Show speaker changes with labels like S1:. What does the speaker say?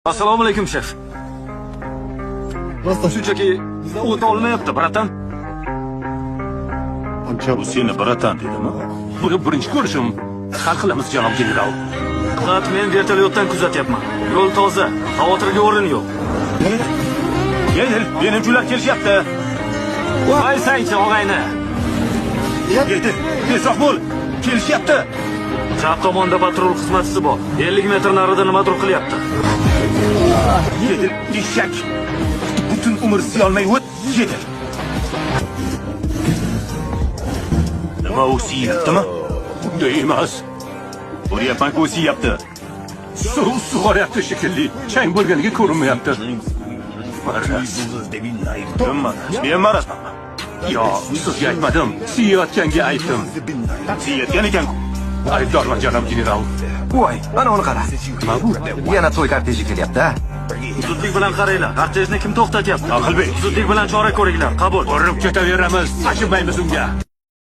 S1: Assalomu alaykum, shef. Shunchaki o't olmayapti, bratan.
S2: Bu seni bratan dedimi?
S3: Buni birinchi ko'rishim. Hal qilamiz, janob general.
S1: Faqat men vertolyotdan kuzatyapman. Yo'l toza, xavotirga o'rin yo'q.
S2: Yedil, menimchilar kelishyapti.
S1: Voy saychi og'ayni.
S2: Yedil, tezroq bo'l. Kelishyapti.
S1: Chap tomonda patrul xizmatchisi bor. 50 metr narida nimadir qilyapti.
S2: Yedil, eshak. Butun umr siyolmay o't, yedil. Nima u siyaptimi?
S3: Bunday emas.
S2: Bo'lyapman-ku u siyapti.
S3: Suv sug'oryapti shekilli. Chang bo'lganiga ko'rinmayapti. Maraz.
S2: Men marazman.
S3: Yo, sizga aytmadim. Siyayotganga aytdim.
S2: Siyatgan ekan-ku.
S3: Aybdorman, janob general.
S4: Voy, mana uni qara.
S3: Nima bu?
S4: Yana to'y korteji kelyapti.
S1: Zudlik bilan qaranglar. Kortejni kim to'xtatyapti?
S2: Aqilbek.
S1: Zudlik bilan chora ko'ringlar. Qabul.
S3: Borib ketaveramiz. Achinmaymiz unga.